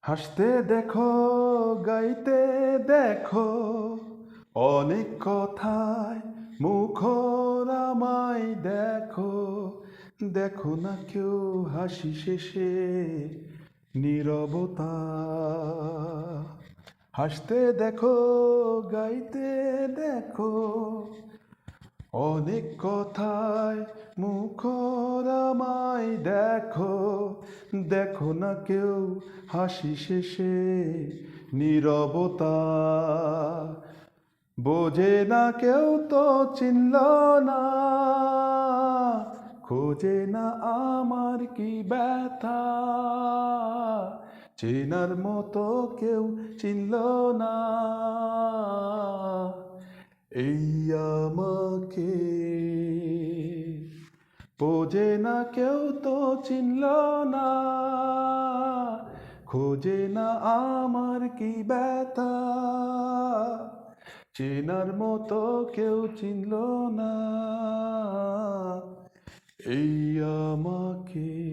হাসতে দেখো, গাইতে দেখো, অনেক কথায় মুখর আমায় দেখো। দেখো না কেউ হাসি শেষে নীরবতা। হাসতে দেখো, গাইতে দেখো, অনেক কথায় মুখর আমায় দেখো। দেখো না কেউ হাসি শেষে নীরবতা। বোঝে না কেউ তো চিনল না, খোঁজে না আমার কি ব্যথা। চেনার মতো কেউ চিনল না এই আমাকে। বোঝে না কেউ তো চিনল না, খোঁজে না আমার কি ব্যথা। চেনার মতো কেউ চিনল না এই আমাকে।